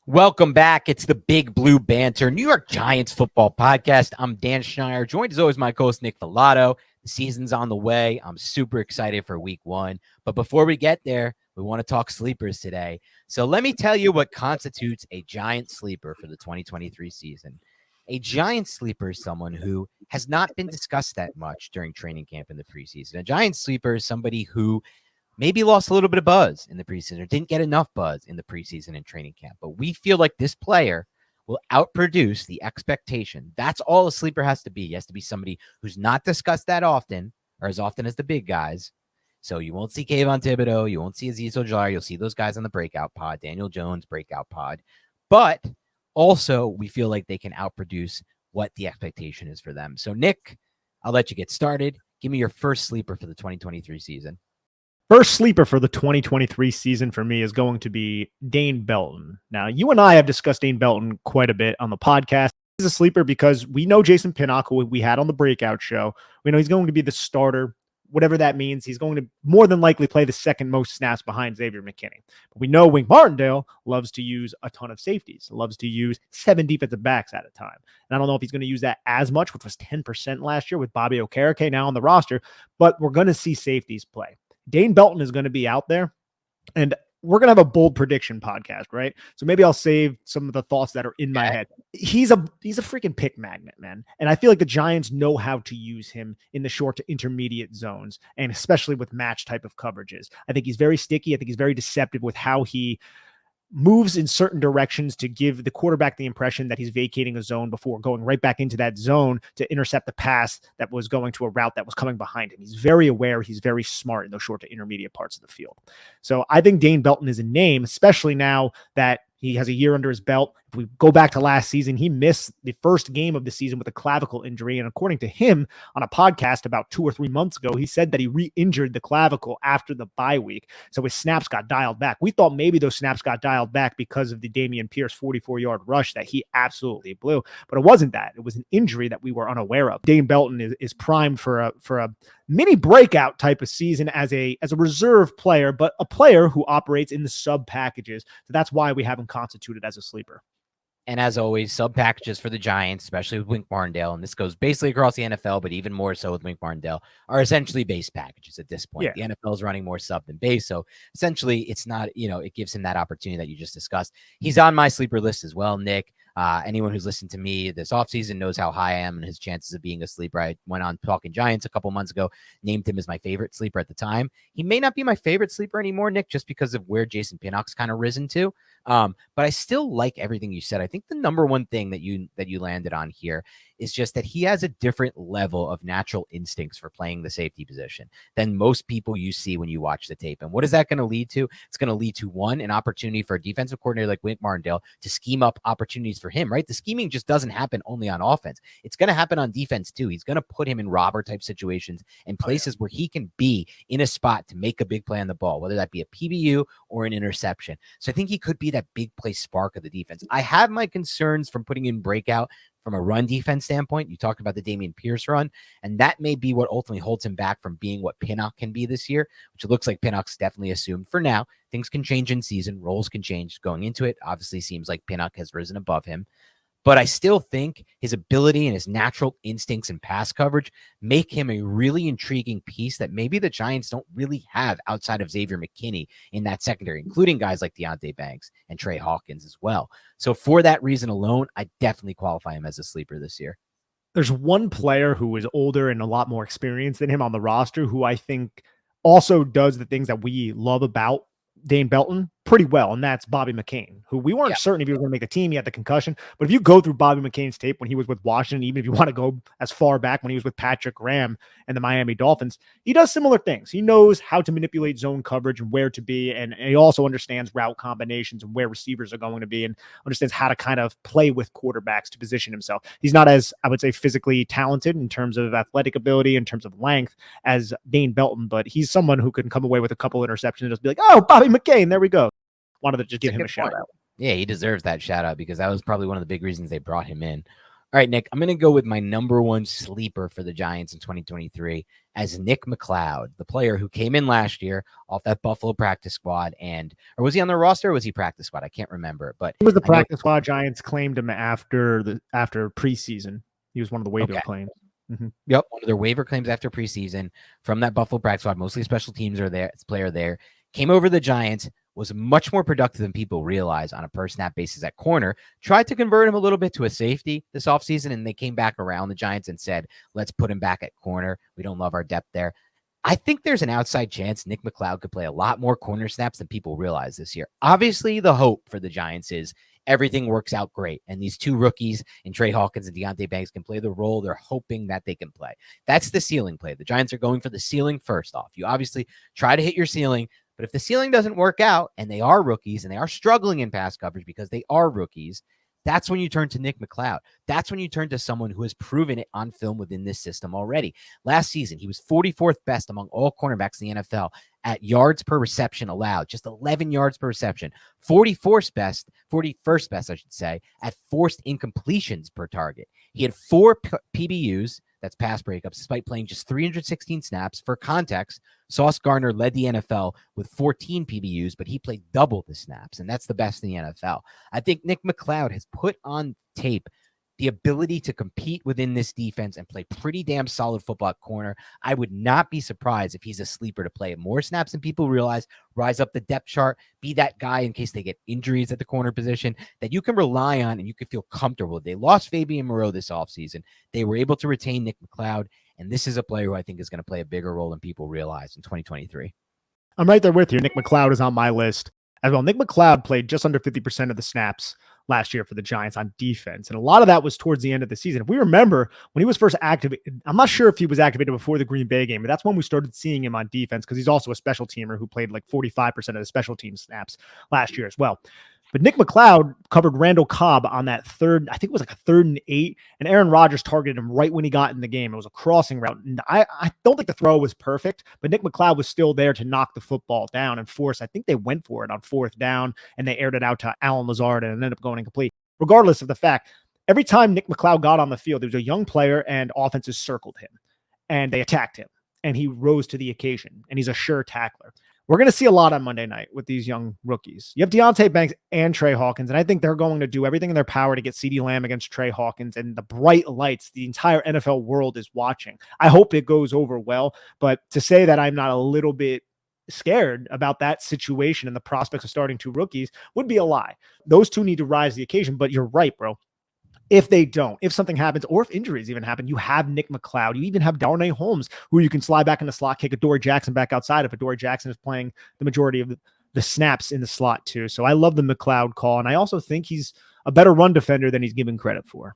Welcome back. It's the Big Blue Banter, New York Giants football podcast. I'm Dan Schneider, joined as always my co-host Nick Filato. The season's on the way. I'm super excited for week one. But before we get there, we want to talk sleepers today. So let me tell you what constitutes a Giant sleeper for the 2023 season. A Giant sleeper is someone who has not been discussed that much during training camp in the preseason. A Giant sleeper is somebody who maybe lost a little bit of buzz in the preseason or didn't get enough buzz in the preseason and training camp. But we feel like this player will outproduce the expectation. That's all a sleeper has to be. He has to be somebody who's not discussed that often or as often as the big guys. So you won't see Kayvon Thibodeau. You won't see Azeez Ojulari. You'll see those guys on the breakout pod, Daniel Jones breakout pod. But also we feel like they can outproduce what the expectation is for them. So Nick, I'll let you get started. Give me your first sleeper for the 2023 season. First sleeper for the 2023 season for me is going to be Dane Belton. Now, you and I have discussed Dane Belton quite a bit on the podcast. He's a sleeper because we know Jason Pinnock, who we had on the breakout show. We know he's going to be the starter, whatever that means. He's going to more than likely play the second most snaps behind Xavier McKinney. But we know Wink Martindale loves to use a ton of safeties, loves to use 7 defensive backs at a time. And I don't know if he's going to use that as much, which was 10% last year with Bobby Okereke now on the roster, but we're going to see safeties play. Dane Belton is going to be out there, and we're going to have a bold prediction podcast, right? So maybe I'll save some of the thoughts that are in my head. He's a freaking pick magnet, man. And I feel like the Giants know how to use him in the short to intermediate zones, and especially with match type of coverages. I think he's very sticky. I think he's very deceptive with how he moves in certain directions to give the quarterback the impression that he's vacating a zone before going right back into that zone to intercept the pass that was going to a route that was coming behind him. He's very aware. He's very smart in those short to intermediate parts of the field. So I think Dane Belton is a name, especially now that he has a year under his belt. If we go back to last season, he missed the first game of the season with a clavicle injury. And according to him on a podcast about 2 or 3 months ago, he said that he re-injured the clavicle after the bye week. So his snaps got dialed back. We thought maybe those snaps got dialed back because of the Dameon Pierce 44-yard rush that he absolutely blew. But it wasn't that. It was an injury that we were unaware of. Dane Belton is primed for a mini breakout type of season as a reserve player, but a player who operates in the sub packages. So that's why we have him constituted as a sleeper. And as always, sub packages for the Giants, especially with Wink Martindale, and this goes basically across the NFL, but even more so with Wink Martindale, are essentially base packages at this point. Yeah. The NFL is running more sub than base. So essentially, it's not, it gives him that opportunity that you just discussed. He's on my sleeper list as well, Nick. Anyone who's listened to me this offseason knows how high I am and his chances of being a sleeper. I went on Talking Giants a couple months ago, named him as my favorite sleeper at the time. He may not be my favorite sleeper anymore, Nick, just because of where Jason Pinnock's kind of risen to. But I still like everything you said. I think the number one thing that you landed on here is just that he has a different level of natural instincts for playing the safety position than most people you see when you watch the tape. And what is that going to lead to? It's going to lead to, one, an opportunity for a defensive coordinator like Wink Martindale to scheme up opportunities for him, right? The scheming just doesn't happen only on offense. It's going to happen on defense too. He's going to put him in robber type situations and places where he can be in a spot to make a big play on the ball, whether that be a PBU or an interception. So I think he could be that big play spark of the defense. I have my concerns from putting in breakout from a run defense standpoint. You talked about the Dameon Pierce run, and that may be what ultimately holds him back from being what Pinnock can be this year, which it looks like Pinnock's definitely assumed for now. Things can change in season. Roles can change going into it. Obviously seems like Pinnock has risen above him. But I still think his ability and his natural instincts and pass coverage make him a really intriguing piece that maybe the Giants don't really have outside of Xavier McKinney in that secondary, including guys like Deonte Banks and Trey Hawkins as well. So for that reason alone, I definitely qualify him as a sleeper this year. There's one player who is older and a lot more experienced than him on the roster who I think also does the things that we love about Dane Belton pretty well, and that's Bobby McCain, who we weren't certain if he was going to make the team. He had the concussion. But if you go through Bobby McCain's tape when he was with Washington, even if you want to go as far back when he was with Patrick Graham and the Miami Dolphins, he does similar things. He knows how to manipulate zone coverage and where to be, and he also understands route combinations and where receivers are going to be and understands how to kind of play with quarterbacks to position himself. He's not as, I would say, physically talented in terms of athletic ability, in terms of length as Dane Belton, but he's someone who can come away with a couple interceptions and just be like, oh, Bobby McCain, there we go. Wanted to just give him a shout out. Yeah, he deserves that shout out because that was probably one of the big reasons they brought him in. All right, Nick, I'm going to go with my number one sleeper for the Giants in 2023 as Nick McLeod, the player who came in last year off that Buffalo practice squad. Or was he on the roster or was he practice squad? I can't remember. But he was the practice squad. Giants claimed him after preseason. He was one of the waiver claims. Mm-hmm. Yep, one of their waiver claims after preseason from that Buffalo practice squad. Mostly special teams are there. Player there. Came over the Giants, was much more productive than people realize on a per snap basis at corner. Tried to convert him a little bit to a safety this offseason, and they came back around the Giants and said, let's put him back at corner. We don't love our depth there. I think there's an outside chance Nick McLeod could play a lot more corner snaps than people realize this year. Obviously, the hope for the Giants is everything works out great, and these two rookies in Trey Hawkins and Deonte Banks can play the role they're hoping that they can play. That's the ceiling play. The Giants are going for the ceiling first off. You obviously try to hit your ceiling, but if the ceiling doesn't work out and they are rookies and they are struggling in pass coverage because they are rookies, that's when you turn to Nick McLeod. That's when you turn to someone who has proven it on film within this system already. Last season, he was 44th best among all cornerbacks in the NFL at yards per reception allowed, just 11 yards per reception. 41st best, I should say, at forced incompletions per target. He had 4 PBUs, that's pass breakups, despite playing just 316 snaps. For context, Sauce Gardner led the NFL with 14 PBUs, but he played double the snaps, and that's the best in the NFL. I think Nick McLeod has put on tape the ability to compete within this defense and play pretty damn solid football at corner. I would not be surprised if he's a sleeper to play more snaps than people realize, rise up the depth chart, be that guy in case they get injuries at the corner position that you can rely on and you can feel comfortable. They lost Fabian Moreau this offseason. They were able to retain Nick McLeod, and this is a player who I think is going to play a bigger role than people realize in 2023. I'm right there with you. Nick McLeod is on my list as well. Nick McLeod played just under 50% of the snaps last year for the Giants on defense. And a lot of that was towards the end of the season. If we remember when he was first activated, I'm not sure if he was activated before the Green Bay game, but that's when we started seeing him on defense because he's also a special teamer who played like 45% of the special team snaps last year as well. But Nick McLeod covered Randall Cobb on that third, I think it was like a 3rd and 8, and Aaron Rodgers targeted him right when he got in the game. It was a crossing route. And I don't think the throw was perfect, but Nick McLeod was still there to knock the football down and force. I think they went for it on 4th down, and they aired it out to Allen Lazard and ended up going incomplete. Regardless of the fact, every time Nick McLeod got on the field, there was a young player and offenses circled him, and they attacked him, and he rose to the occasion, and he's a sure tackler. We're going to see a lot on Monday night with these young rookies. You have Deonte Banks and Trey Hawkins, and I think they're going to do everything in their power to get CeeDee Lamb against Trey Hawkins and the bright lights the entire NFL world is watching. I hope it goes over well, but to say that I'm not a little bit scared about that situation and the prospects of starting 2 rookies would be a lie. Those 2 need to rise to the occasion, but you're right, bro. If they don't, if something happens, or if injuries even happen, you have Nick McLeod. You even have Darnay Holmes, who you can slide back in the slot, kick Adoree Jackson back outside if Adoree Jackson is playing the majority of the snaps in the slot too. So I love the McLeod call, and I also think he's a better run defender than he's given credit for.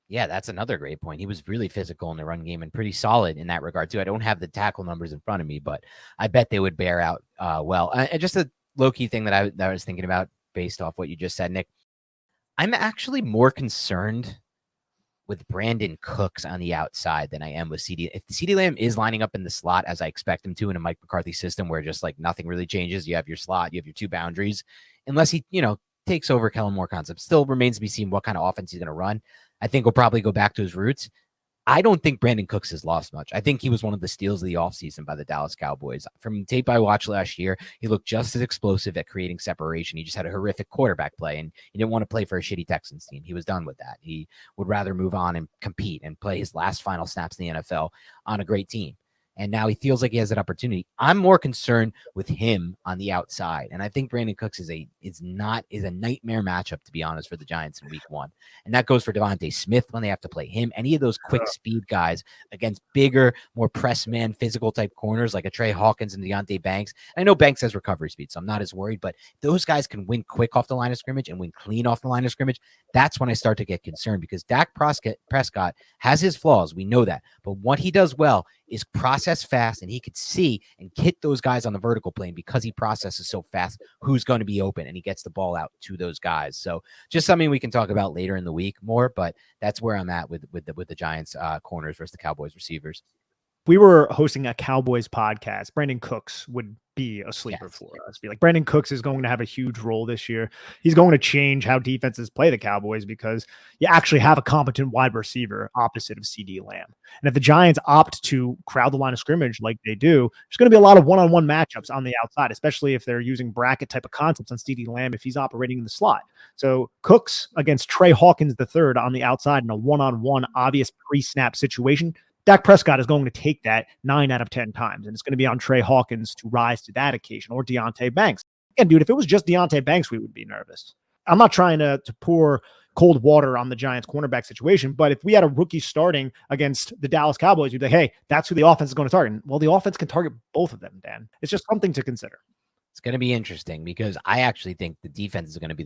Yeah, that's another great point. He was really physical in the run game and pretty solid in that regard too. I don't have the tackle numbers in front of me, but I bet they would bear out well. And just a low-key thing that I was thinking about based off what you just said, Nick. I'm actually more concerned with Brandon Cooks on the outside than I am with CeeDee. If CeeDee Lamb is lining up in the slot as I expect him to in a Mike McCarthy system where just like nothing really changes, you have your slot, you have your 2 boundaries, unless he, takes over Kellen Moore concept, still remains to be seen what kind of offense he's going to run. I think we'll probably go back to his roots. I don't think Brandon Cooks has lost much. I think he was one of the steals of the offseason by the Dallas Cowboys. From the tape I watched last year, he looked just as explosive at creating separation. He just had a horrific quarterback play, and he didn't want to play for a shitty Texans team. He was done with that. He would rather move on and compete and play his last final snaps in the NFL on a great team. And now he feels like he has that opportunity. I'm more concerned with him on the outside. And I think Brandon Cooks is a nightmare matchup, to be honest, for the Giants in week 1. And that goes for Devontae Smith when they have to play him. Any of those quick speed guys against bigger, more press man, physical type corners like a Trey Hawkins and Deonte Banks. I know Banks has recovery speed, so I'm not as worried, but those guys can win quick off the line of scrimmage and win clean off the line of scrimmage. That's when I start to get concerned because Dak Prescott has his flaws. We know that. But what he does well is process fast, and he could see and hit those guys on the vertical plane because he processes so fast who's going to be open, and he gets the ball out to those guys. So just something we can talk about later in the week more, but that's where I'm at with the Giants corners versus the Cowboys receivers. we were hosting a Cowboys podcast, Brandon Cooks would be a sleeper for us. Be like, Brandon Cooks is going to have a huge role this year. He's going to change how defenses play the Cowboys because you actually have a competent wide receiver opposite of CeeDee Lamb. And if the Giants opt to crowd the line of scrimmage like they do, there's going to be a lot of one-on-one matchups on the outside, especially if they're using bracket type of concepts on CeeDee Lamb if he's operating in the slot. So Cooks against Trey Hawkins III on the outside in a one-on-one obvious pre-snap situation, Dak Prescott is going to take that 9 out of 10 times, and it's going to be on Trey Hawkins to rise to that occasion, or Deonte Banks. And dude, if it was just Deonte Banks, we would be nervous. I'm not trying to pour cold water on the Giants cornerback situation, but if we had a rookie starting against the Dallas Cowboys, you'd be like, hey, that's who the offense is going to target. Well, the offense can target both of them, Dan. It's just something to consider. It's going to be interesting because I actually think the defense is going to be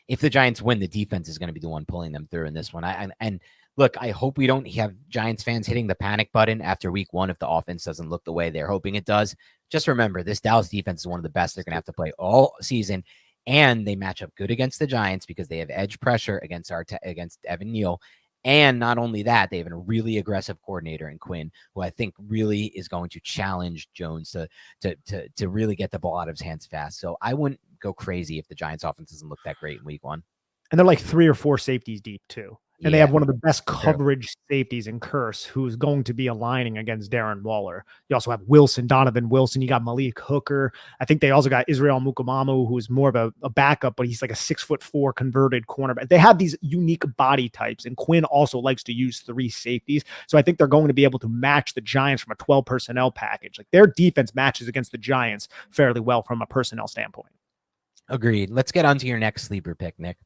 if the Giants win, the defense is going to be the one pulling them through in this one. And look, I hope we don't have Giants fans hitting the panic button after week 1 if the offense doesn't look the way they're hoping it does. Just remember, this Dallas defense is one of the best they're going to have to play all season, and they match up good against the Giants because they have edge pressure against Evan Neal. And not only that, they have a really aggressive coordinator in Quinn, who I think really is going to challenge Jones to really get the ball out of his hands fast. So I wouldn't go crazy if the Giants offense doesn't look that great in week 1. And they're like 3 or 4 safeties deep too. And they have one of the best coverage safeties in Curse, who's going to be aligning against Darren Waller. You also have Donovan Wilson. You got Malik Hooker. I think they also got Israel Mukamamu, who's more of a backup, but he's like a 6'4" converted cornerback. They have these unique body types, and Quinn also likes to use 3 safeties. So I think they're going to be able to match the Giants from a 12 personnel package. Like their defense matches against the Giants fairly well from a personnel standpoint. Agreed. Let's get on to your next sleeper pick, Nick.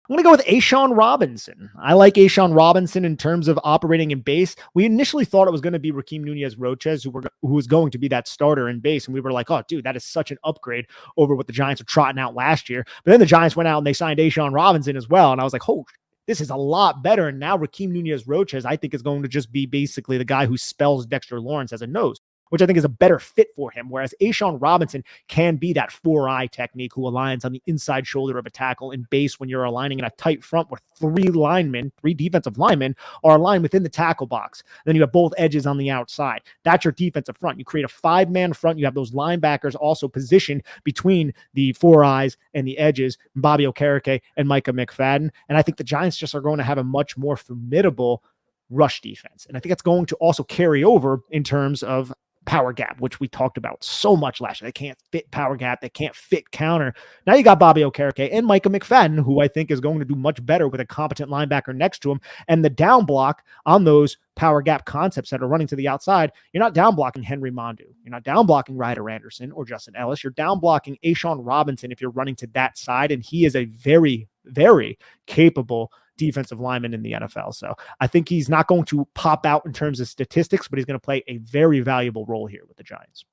I'm going to go with Ashan Robinson. I like Ashan Robinson in terms of operating in base. We initially thought it was going to be Rakeem Nunez-Roches, who was going to be that starter in base. And we were like, oh, dude, that is such an upgrade over what the Giants were trotting out last year. But then the Giants went out and they signed Ashan Robinson as well. And I was like, oh, this is a lot better. And now Rakeem Nunez-Roches, I think, is going to just be basically the guy who spells Dexter Lawrence as a nose, which I think is a better fit for him. Whereas Ashan Robinson can be that 4-eye technique who aligns on the inside shoulder of a tackle in base when you're aligning in a tight front where 3 defensive linemen are aligned within the tackle box. Then you have both edges on the outside. That's your defensive front. You create a 5-man front. You have those linebackers also positioned between the 4 eyes and the edges, Bobby Okereke and Micah McFaddin. And I think the Giants just are going to have a much more formidable rush defense. And I think that's going to also carry over in terms of power gap, which we talked about so much last year. They can't fit power gap. They can't fit counter. Now you got Bobby Okereke and Micah McFaddin, who I think is going to do much better with a competent linebacker next to him. And the down block on those power gap concepts that are running to the outside, you're not down blocking Henry Mondu. You're not down blocking Ryder Anderson or Justin Ellis. You're down blocking Ashan Robinson if you're running to that side. And he is a very, very capable defensive lineman in the NFL. So I think he's not going to pop out in terms of statistics, but he's going to play a very valuable role here with the Giants.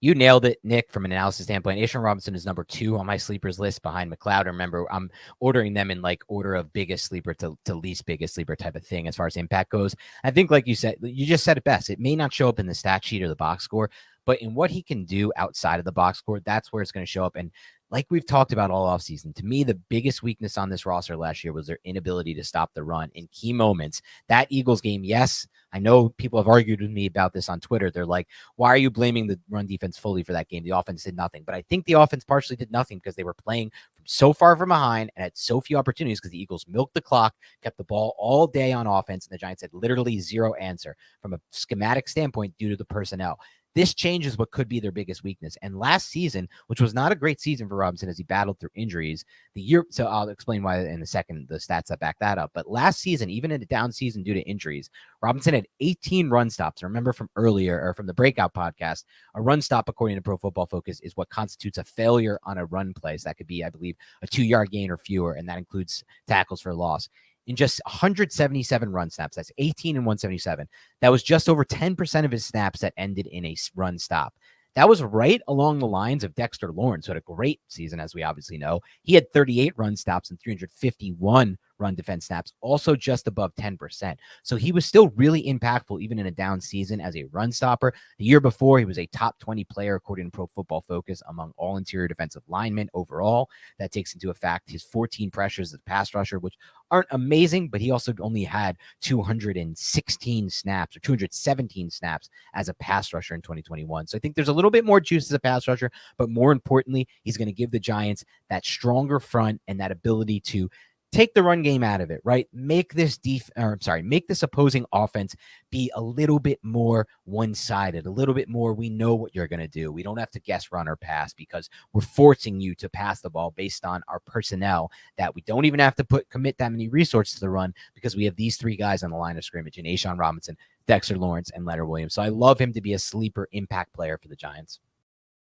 You nailed it, Nick, from an analysis standpoint. Ashan Robinson is number 2 on my sleepers list behind McLeod. Remember, I'm ordering them in like order of biggest sleeper to least biggest sleeper type of thing as far as impact goes. I think, like you said, you just said it best. It may not show up in the stat sheet or the box score, but in what he can do outside of the box score, that's where it's going to show up. And like we've talked about all offseason, to me, the biggest weakness on this roster last year was their inability to stop the run in key moments. That Eagles game, yes, I know people have argued with me about this on Twitter. They're like, why are you blaming the run defense fully for that game? The offense did nothing. But I think the offense partially did nothing because they were playing from so far from behind and had so few opportunities because the Eagles milked the clock, kept the ball all day on offense, and the Giants had literally zero answer from a schematic standpoint due to the personnel. This changes what could be their biggest weakness. And last season, which was not a great season for Robinson as he battled through injuries, so I'll explain why in a second, the stats that back that up. But last season, even in a down season due to injuries, Robinson had 18 run stops. Remember from earlier or from the breakout podcast, a run stop, according to Pro Football Focus, is what constitutes a failure on a run play. So that could be, I believe, a 2-yard gain or fewer, and that includes tackles for loss. In just 177 run snaps, that's 18 and 177. That was just over 10% of his snaps that ended in a run stop. That was right along the lines of Dexter Lawrence, who had a great season, as we obviously know. He had 38 run stops and 351 run defense snaps, also just above 10%. So he was still really impactful even in a down season as a run stopper. The year before, he was a top 20 player according to Pro Football Focus among all interior defensive linemen overall. That takes into effect his 14 pressures as a pass rusher, which aren't amazing, but he also only had 216 snaps or 217 snaps as a pass rusher in 2021. So I think there's a little bit more juice as a pass rusher, but more importantly, he's going to give the Giants that stronger front and that ability to take the run game out of it, right? Make this make this opposing offense be a little bit more one-sided, a little bit more, we know what you're going to do. We don't have to guess run or pass because we're forcing you to pass the ball based on our personnel that we don't even have to commit that many resources to the run because we have these three guys on the line of scrimmage in Ashan Robinson, Dexter Lawrence, and Leonard Williams. So I love him to be a sleeper impact player for the Giants.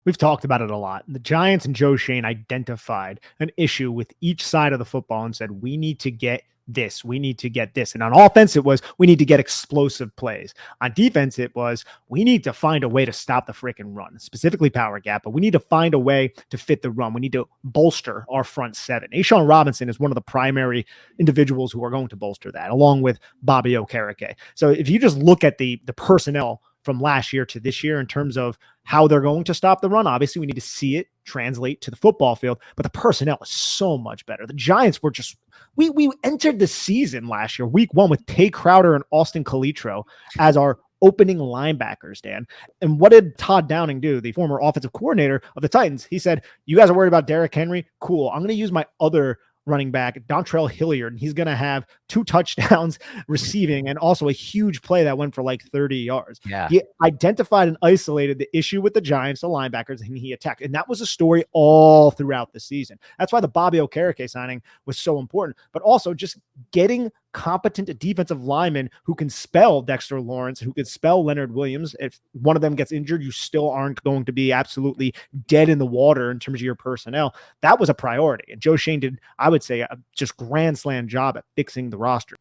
We've talked about it a lot. The Giants and Joe Schoen identified an issue with each side of the football and said, we need to get this. We need to get this. And on offense, it was, we need to get explosive plays. On defense, it was, we need to find a way to stop the freaking run, specifically power gap, but we need to find a way to fit the run. We need to bolster our front seven. Ashan Robinson is one of the primary individuals who are going to bolster that, along with Bobby Okereke. So if you just look at the personnel from last year to this year in terms of how they're going to stop the run. Obviously, we need to see it translate to the football field, but the personnel is so much better. The Giants were just, we entered the season last year, week one, with Tay Crowder and Austin Calitro as our opening linebackers, Dan. And what did Todd Downing do, the former offensive coordinator of the Titans? He said, you guys are worried about Derrick Henry? Cool. I'm going to use my other running back, Dontrell Hilliard, and he's going to have 2 touchdowns receiving and also a huge play that went for like 30 yards. Yeah. He identified and isolated the issue with the Giants, the linebackers, and he attacked. And that was a story all throughout the season. That's why the Bobby Okereke signing was so important, but also just getting competent defensive linemen who can spell Dexter Lawrence, who can spell Leonard Williams. If one of them gets injured, you still aren't going to be absolutely dead in the water in terms of your personnel. That was a priority. And Joe Schoen did, I would say, a just grand slam job at fixing the roster.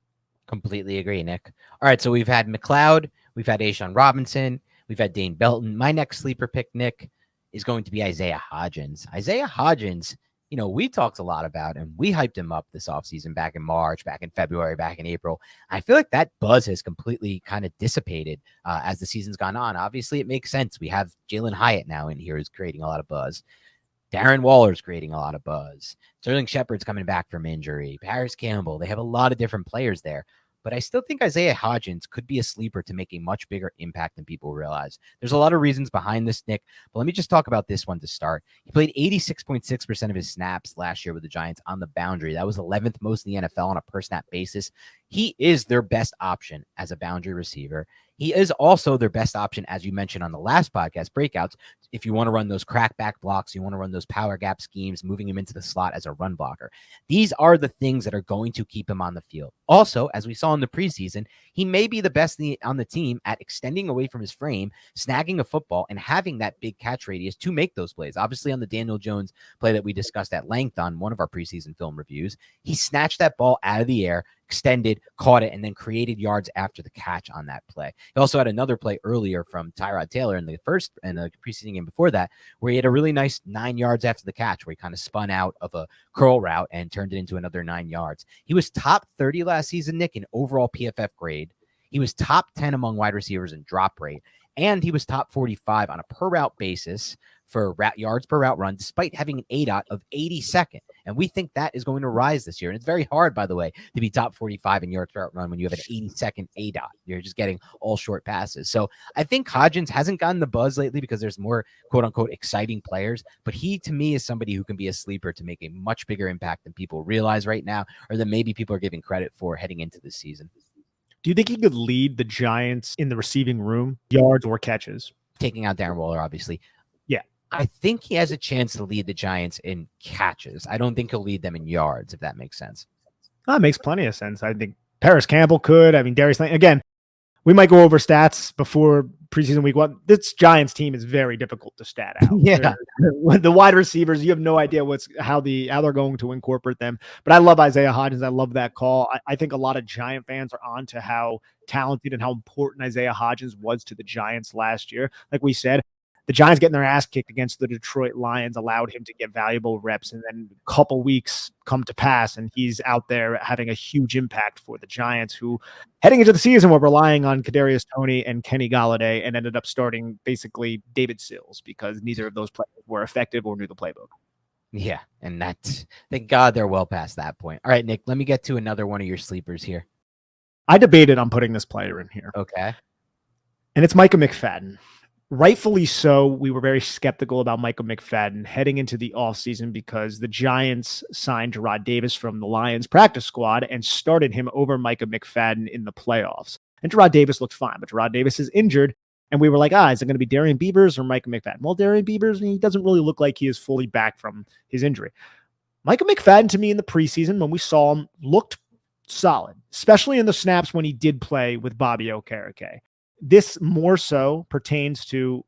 Completely agree, Nick. All right, so we've had McLeod, we've had Ashan Robinson, we've had Dane Belton. My next sleeper pick, Nick, is going to be Isaiah Hodgins. Isaiah Hodgins, you know, we talked a lot about and we hyped him up this offseason back in March, back in February, back in April. I feel like that buzz has completely kind of dissipated as the season's gone on. Obviously, it makes sense. We have Jalen Hyatt now in here who's creating a lot of buzz. Darren Waller's creating a lot of buzz. Sterling Shepard's coming back from injury. Paris Campbell. They have a lot of different players there. But I still think Isaiah Hodgins could be a sleeper to make a much bigger impact than people realize. There's a lot of reasons behind this, Nick, but let me just talk about this one to start. He played 86.6% of his snaps last year with the Giants on the boundary. That was 11th most in the NFL on a per snap basis. He is their best option as a boundary receiver. He is also their best option, as you mentioned on the last podcast, breakouts. If you want to run those crackback blocks, you want to run those power gap schemes, moving him into the slot as a run blocker. These are the things that are going to keep him on the field. Also, as we saw in the preseason, he may be the best on the team at extending away from his frame, snagging a football, and having that big catch radius to make those plays. Obviously, on the Daniel Jones play that we discussed at length on one of our preseason film reviews, he snatched that ball out of the air, extended, caught it, and then created yards after the catch on that play. He also had another play earlier from Tyrod Taylor in the preceding game before that, where he had a really nice 9 yards after the catch, where he kind of spun out of a curl route and turned it into another 9 yards. He was top 30 last season, Nick, in overall PFF grade. He was top 10 among wide receivers in drop rate, and he was top 45 on a per route basis for yards per route run, despite having an ADOT of 82nd. And we think that is going to rise this year. And it's very hard, by the way, to be top 45 in yards per route run when you have an 82nd ADOT. You're just getting all short passes. So I think Hodgins hasn't gotten the buzz lately because there's more quote unquote exciting players, but he to me is somebody who can be a sleeper to make a much bigger impact than people realize right now, or than maybe people are giving credit for heading into this season. Do you think he could lead the Giants in the receiving room, yards or catches? Taking out Darren Waller, obviously. Yeah. I think he has a chance to lead the Giants in catches. I don't think he'll lead them in yards, if that makes sense. That makes plenty of sense. I think Paris Campbell could. I mean, Darius Lane, again, we might go over stats before preseason week one. This Giants team is very difficult to stat out. Yeah. The wide receivers, you have no idea how they're going to incorporate them. But I love Isaiah Hodgins. I love that call. I think a lot of Giant fans are on to how talented and how important Isaiah Hodgins was to the Giants last year. Like we said, The Giants getting their ass kicked against the Detroit Lions allowed him to get valuable reps, and then a couple weeks come to pass, and he's out there having a huge impact for the Giants, who heading into the season were relying on Kadarius Toney and Kenny Golladay, and ended up starting basically David Sills because neither of those players were effective or knew the playbook. Yeah, and thank God they're well past that point. All right, Nick, let me get to another one of your sleepers here. I debated on putting this player in here. Okay. And it's Micah McFaddin. Rightfully so, we were very skeptical about Micah McFaddin heading into the offseason because the Giants signed Jarrad Davis from the Lions practice squad and started him over Micah McFaddin in the playoffs. And Jarrad Davis looked fine, but Jarrad Davis is injured. And we were like, is it going to be Darian Beavers or Micah McFaddin? Well, Darian Beavers, he doesn't really look like he is fully back from his injury. Micah McFaddin, to me, in the preseason, when we saw him, looked solid, especially in the snaps when he did play with Bobby Okereke. This more so pertains to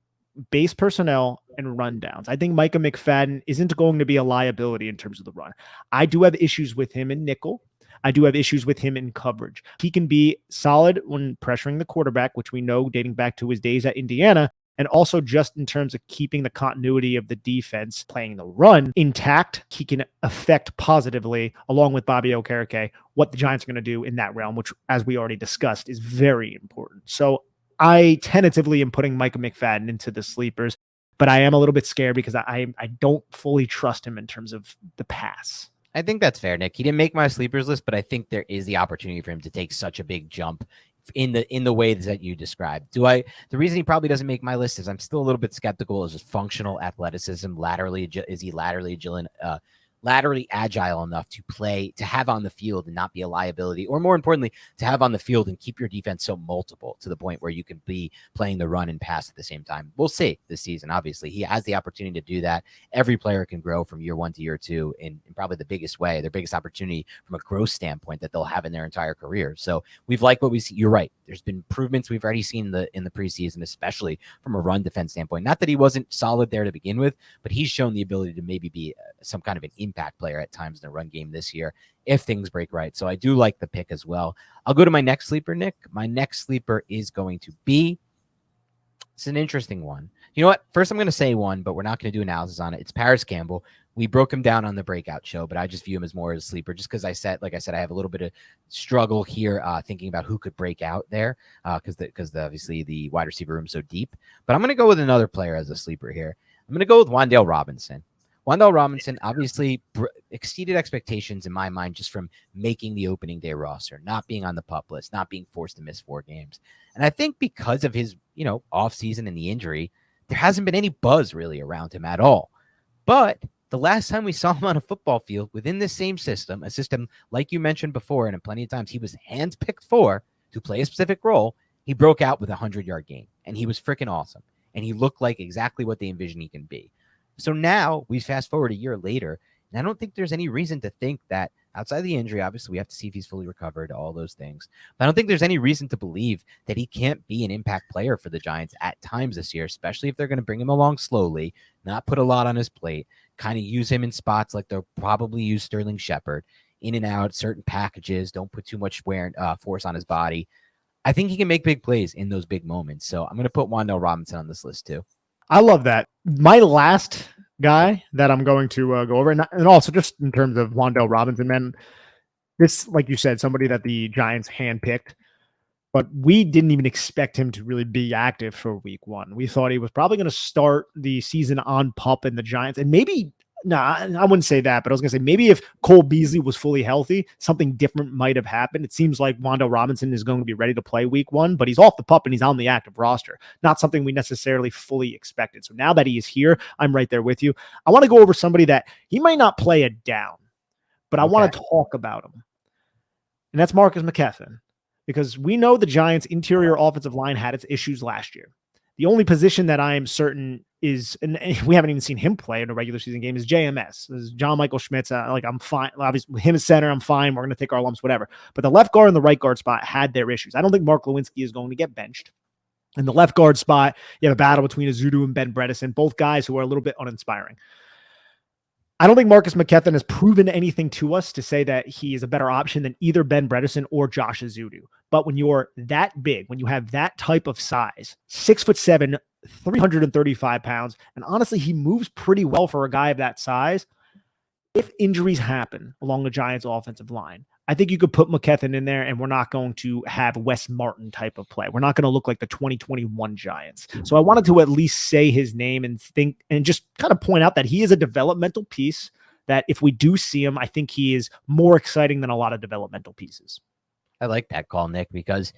base personnel and rundowns. I think Micah McFaddin isn't going to be a liability in terms of the run. I do have issues with him in nickel. I do have issues with him in coverage. He can be solid when pressuring the quarterback, which we know dating back to his days at Indiana, and also just in terms of keeping the continuity of the defense, playing the run intact. He can affect positively, along with Bobby Okereke, what the Giants are going to do in that realm, which, as we already discussed, is very important. So I tentatively am putting Micah McFaddin into the sleepers, but I am a little bit scared because I don't fully trust him in terms of the pass. I think that's fair, Nick. He didn't make my sleepers list, but I think there is the opportunity for him to take such a big jump in the way that you described. The reason he probably doesn't make my list is I'm still a little bit skeptical of his functional athleticism. Is he laterally agile enough to have on the field and not be a liability, or more importantly, to have on the field and keep your defense so multiple to the point where you can be playing the run and pass at the same time. We'll see this season. Obviously, he has the opportunity to do that. Every player can grow from year one to year two in probably the biggest way, their biggest opportunity from a growth standpoint that they'll have in their entire career. So we've liked what we see. You're right. There's been improvements we've already seen in the preseason, especially from a run defense standpoint. Not that he wasn't solid there to begin with, but he's shown the ability to maybe be some kind of an impact player at times in the run game this year if things break right. So I do like the pick as well. I'll go to my next sleeper, Nick. My next sleeper is going to be, it's an interesting one. You know what? First, I'm going to say one, but we're not going to do analysis on it. It's Paris Campbell. We broke him down on the breakout show, but I just view him as more as a sleeper just because like I said, I have a little bit of struggle here thinking about who could break out there because obviously the wide receiver room is so deep. But I'm going to go with another player as a sleeper here. I'm going to go with Wan'Dale Robinson. Wan'Dale Robinson obviously exceeded expectations in my mind just from making the opening day roster, not being on the PUP list, not being forced to miss 4 games. And I think because of his, offseason and the injury, there hasn't been any buzz really around him at all. But the last time we saw him on a football field within this same system, a system like you mentioned before, and plenty of times he was handpicked for to play a specific role, he broke out with a 100-yard game, and he was freaking awesome. And he looked like exactly what they envisioned he can be. So now we fast forward a year later, and I don't think there's any reason to think that outside the injury, obviously we have to see if he's fully recovered, all those things. But I don't think there's any reason to believe that he can't be an impact player for the Giants at times this year, especially if they're going to bring him along slowly, not put a lot on his plate, kind of use him in spots like they'll probably use Sterling Shepard, in and out, certain packages, don't put too much force on his body. I think he can make big plays in those big moments. So I'm going to put Wan'Dale Robinson on this list too. I love that. My last guy that I'm going to go over, and also just in terms of Wan'Dale Robinson, man, this, like you said, somebody that the Giants handpicked, but we didn't even expect him to really be active for week 1. We thought he was probably going to start the season on PUP in the Giants, and maybe, I wouldn't say that, but I was going to say maybe if Cole Beasley was fully healthy, something different might have happened. It seems like Wan'Dale Robinson is going to be ready to play week 1, but he's off the PUP and he's on the active roster. Not something we necessarily fully expected. So now that he is here, I'm right there with you. I want to go over somebody that he might not play it down, but I want to talk about him. And that's Marcus McFaddin, because we know the Giants' interior offensive line had its issues last year. The only position that I am certain is, and we haven't even seen him play in a regular season game, is JMS. This is John Michael Schmitz. I'm fine. Obviously, with him as center, I'm fine. We're going to take our lumps, whatever. But the left guard and the right guard spot had their issues. I don't think Mark Lewinsky is going to get benched. In the left guard spot, you have a battle between Azudu and Ben Bredesen, both guys who are a little bit uninspiring. I don't think Marcus McFaddin has proven anything to us to say that he is a better option than either Ben Bredesen or Josh Azudu. But when you're that big, when you have that type of size, 6'7", 335 pounds. And honestly, he moves pretty well for a guy of that size. If injuries happen along the Giants offensive line, I think you could put McKain in there, and we're not going to have Wes Martin type of play. We're not going to look like the 2021 Giants. So I wanted to at least say his name and think and just kind of point out that he is a developmental piece that if we do see him, I think he is more exciting than a lot of developmental pieces. I like that call, Nick, because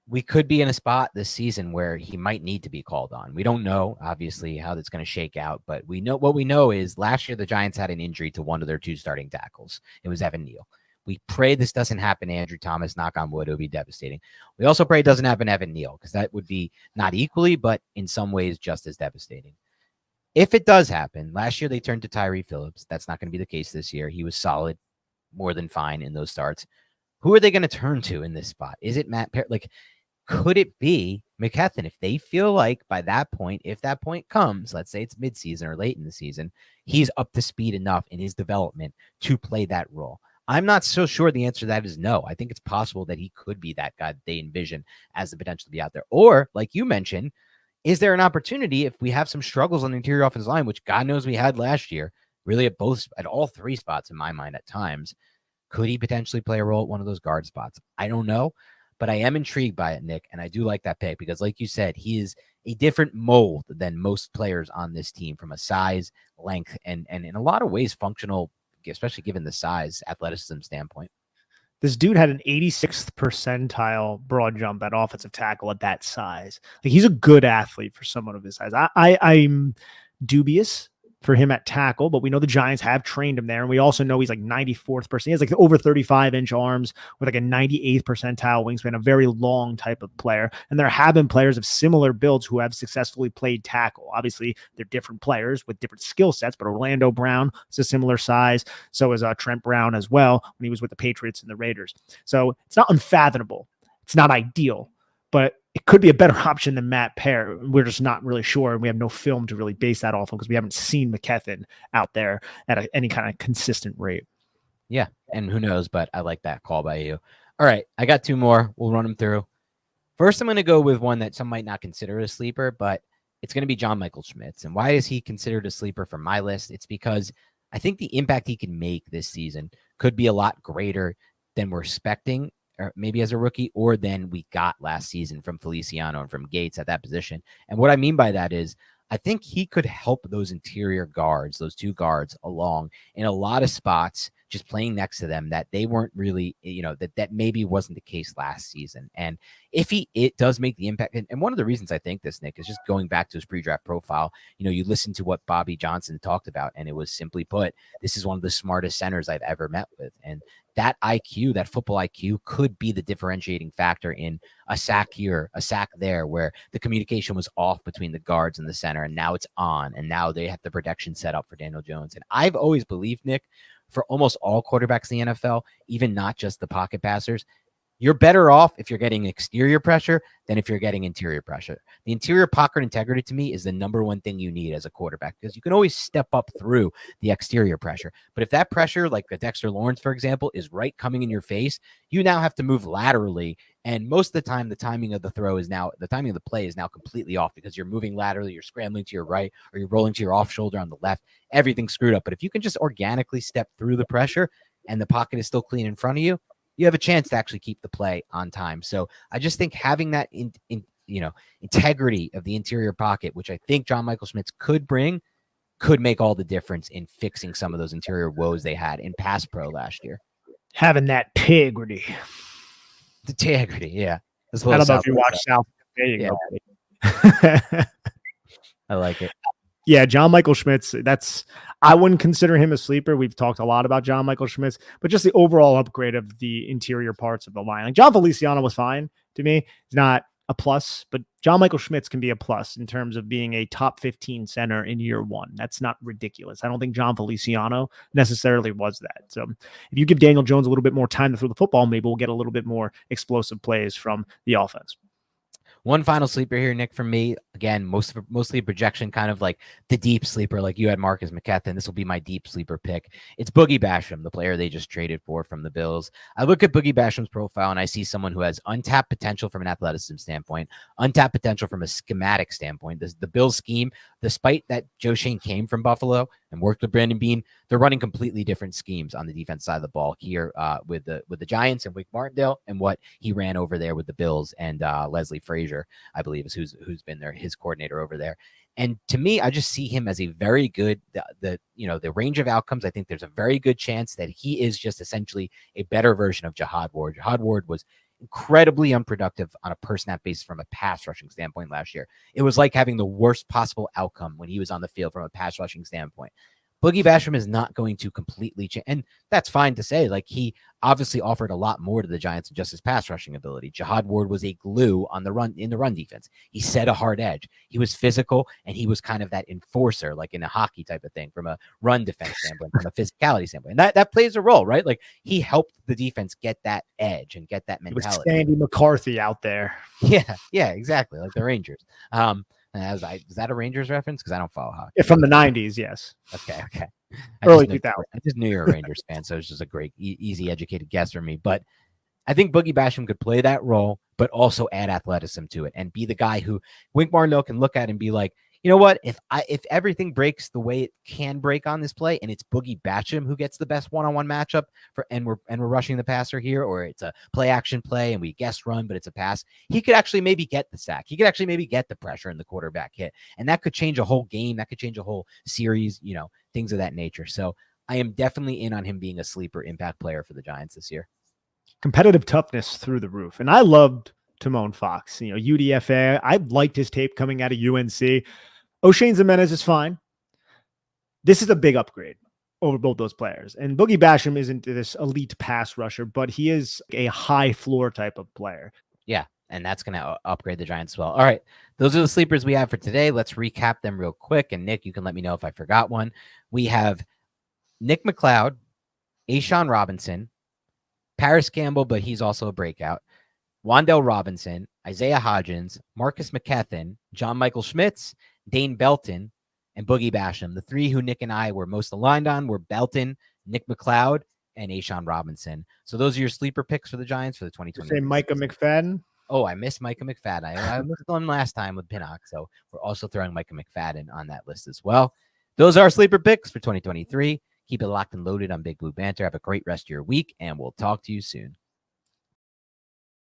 we could be in a spot this season where he might need to be called on. We don't know, obviously, how that's going to shake out, but we know what we know is last year the Giants had an injury to one of their two starting tackles. It was Evan Neal. We pray this doesn't happen to Andrew Thomas, knock on wood. It would be devastating. We also pray it doesn't happen to Evan Neal because that would be not equally, but in some ways just as devastating. If it does happen, last year they turned to Tyree Phillips. That's not going to be the case this year. He was solid, more than fine in those starts. Who are they going to turn to in this spot? Is it Matt Perry? Like, could it be McKain? If they feel like by that point, if that point comes, let's say it's midseason or late in the season, he's up to speed enough in his development to play that role. I'm not so sure the answer to that is no. I think it's possible that he could be that guy that they envision as the potential to be out there. Or, like you mentioned, is there an opportunity if we have some struggles on the interior offensive line, which God knows we had last year, really at all three spots in my mind at times, could he potentially play a role at one of those guard spots? I don't know, but I am intrigued by it, Nick, and I do like that pick because, like you said, he is a different mold than most players on this team from a size, length, and in a lot of ways functional, especially given the size, athleticism standpoint. This dude had an 86th percentile broad jump at offensive tackle at that size. Like, he's a good athlete for someone of his size. I'm dubious for him at tackle, but we know the Giants have trained him there. And we also know he's like 94th percent. He has like over 35-inch arms with like a 98th percentile wingspan, a very long type of player. And there have been players of similar builds who have successfully played tackle. Obviously, they're different players with different skill sets, but Orlando Brown is a similar size. So is Trent Brown as well when he was with the Patriots and the Raiders. So it's not unfathomable. It's not ideal, but it could be a better option than Matt Pear. We're just not really sure. And we have no film to really base that off of because we haven't seen McKain out there at any kind of consistent rate. Yeah. And who knows, but I like that call by you. All right. I got two more. We'll run them through. First, I'm going to go with one that some might not consider a sleeper, but it's going to be John Michael Schmitz. And why is he considered a sleeper for my list? It's because I think the impact he can make this season could be a lot greater than we're expecting, or maybe as a rookie, or than we got last season from Feliciano and from Gates at that position. And what I mean by that is I think he could help those interior guards, those two guards, along in a lot of spots, just playing next to them that they weren't really, that maybe wasn't the case last season. And if it does make the impact, and one of the reasons I think this, Nick, is just going back to his pre-draft profile. You listen to what Bobby Johnson talked about, and it was simply put, this is one of the smartest centers I've ever met with. And that IQ, that football IQ, could be the differentiating factor in a sack here, a sack there, where the communication was off between the guards and the center, and now it's on, and now they have the protection set up for Daniel Jones. And I've always believed, Nick, for almost all quarterbacks in the NFL, even not just the pocket passers, you're better off if you're getting exterior pressure than if you're getting interior pressure. The interior pocket integrity to me is the number one thing you need as a quarterback because you can always step up through the exterior pressure. But if that pressure, like the Dexter Lawrence, for example, is right coming in your face, you now have to move laterally. And most of the time, the timing of the play is now completely off because you're moving laterally, you're scrambling to your right, or you're rolling to your off shoulder on the left. Everything's screwed up. But if you can just organically step through the pressure and the pocket is still clean in front of you, you have a chance to actually keep the play on time. So I just think having that integrity of the interior pocket, which I think John Michael Schmitz could bring, could make all the difference in fixing some of those interior woes they had in pass pro last year. Having that integrity. The integrity, yeah. I don't know if you watch South. There you go. I like it. Yeah, John Michael Schmitz, I wouldn't consider him a sleeper. We've talked a lot about John Michael Schmitz, but just the overall upgrade of the interior parts of the line. Like John Feliciano was fine to me. It's not a plus, but John Michael Schmitz can be a plus in terms of being a top 15 center in year one. That's not ridiculous. I don't think John Feliciano necessarily was that. So if you give Daniel Jones a little bit more time to throw the football, maybe we'll get a little bit more explosive plays from the offense. One final sleeper here, Nick, from me. Again, mostly a projection, kind of like the deep sleeper, like you had Micah McFaddin. This will be my deep sleeper pick. It's Boogie Basham, the player they just traded for from the Bills. I look at Boogie Basham's profile and I see someone who has untapped potential from an athleticism standpoint, untapped potential from a schematic standpoint. The Bills scheme, despite that Joe Shane came from Buffalo and worked with Brandon Beane, they're running completely different schemes on the defense side of the ball here with the Giants and Wink Martindale, and what he ran over there with the Bills and Leslie Frazier, I believe, is who's been his coordinator over there. And to me, I just see him as a very good, the range of outcomes. I think there's a very good chance that he is just essentially a better version of Jihad Ward. Jihad Ward was incredibly unproductive on a per snap basis from a pass rushing standpoint last year. It was like having the worst possible outcome when he was on the field from a pass rushing standpoint. Boogie Basham is not going to completely change, and that's fine to say. Like, he obviously offered a lot more to the Giants than just his pass rushing ability. Jihad Ward was a glue on the run in the run defense. He set a hard edge. He was physical, and he was kind of that enforcer, like in a hockey type of thing, from a run defense standpoint, from a physicality standpoint. And that plays a role, right? Like, he helped the defense get that edge and get that mentality. It was Sandy McCarthy out there. Yeah, exactly, like the Rangers. Is that a Rangers reference? Because I don't follow hockey. Yeah, from the 90s, yes. Okay. Early 2000s. I just knew you're a Rangers fan, so it's just a great, easy, educated guess for me. But I think Boogie Basham could play that role, but also add athleticism to it and be the guy who Wink Martindale can look at and be like, you know what? If everything breaks the way it can break on this play, and it's Boogie Basham who gets the best one-on-one matchup and we're rushing the passer here, or it's a play action play and we guess run, but it's a pass, he could actually maybe get the sack. He could actually maybe get the pressure and the quarterback hit, and that could change a whole game. That could change a whole series. Things of that nature. So I am definitely in on him being a sleeper impact player for the Giants this year. Competitive toughness through the roof, and I loved Timon Fox. UDFA. I liked his tape coming out of UNC. O'Shane Jimenez is fine. This is a big upgrade over both those players. And Boogie Basham isn't this elite pass rusher, but he is a high floor type of player. Yeah, and that's going to upgrade the Giants as well. All right, those are the sleepers we have for today. Let's recap them real quick. And Nick, you can let me know if I forgot one. We have Nick McLeod, Ashan Robinson, Paris Campbell, but he's also a breakout, Wan'Dale Robinson, Isaiah Hodgins, Marcus McKethin, John Michael Schmitz, Dane Belton, and Boogie Basham. The three who Nick and I were most aligned on were Belton, Nick McLeod, and Ashan Robinson. So those are your sleeper picks for the Giants for the 2020. Say Micah McFaddin. Oh, I missed Micah McFaddin. I looked at him last time with Pinnock, so we're also throwing Micah McFaddin on that list as well. Those are our sleeper picks for 2023. Keep it locked and loaded on Big Blue Banter. Have a great rest of your week, and we'll talk to you soon.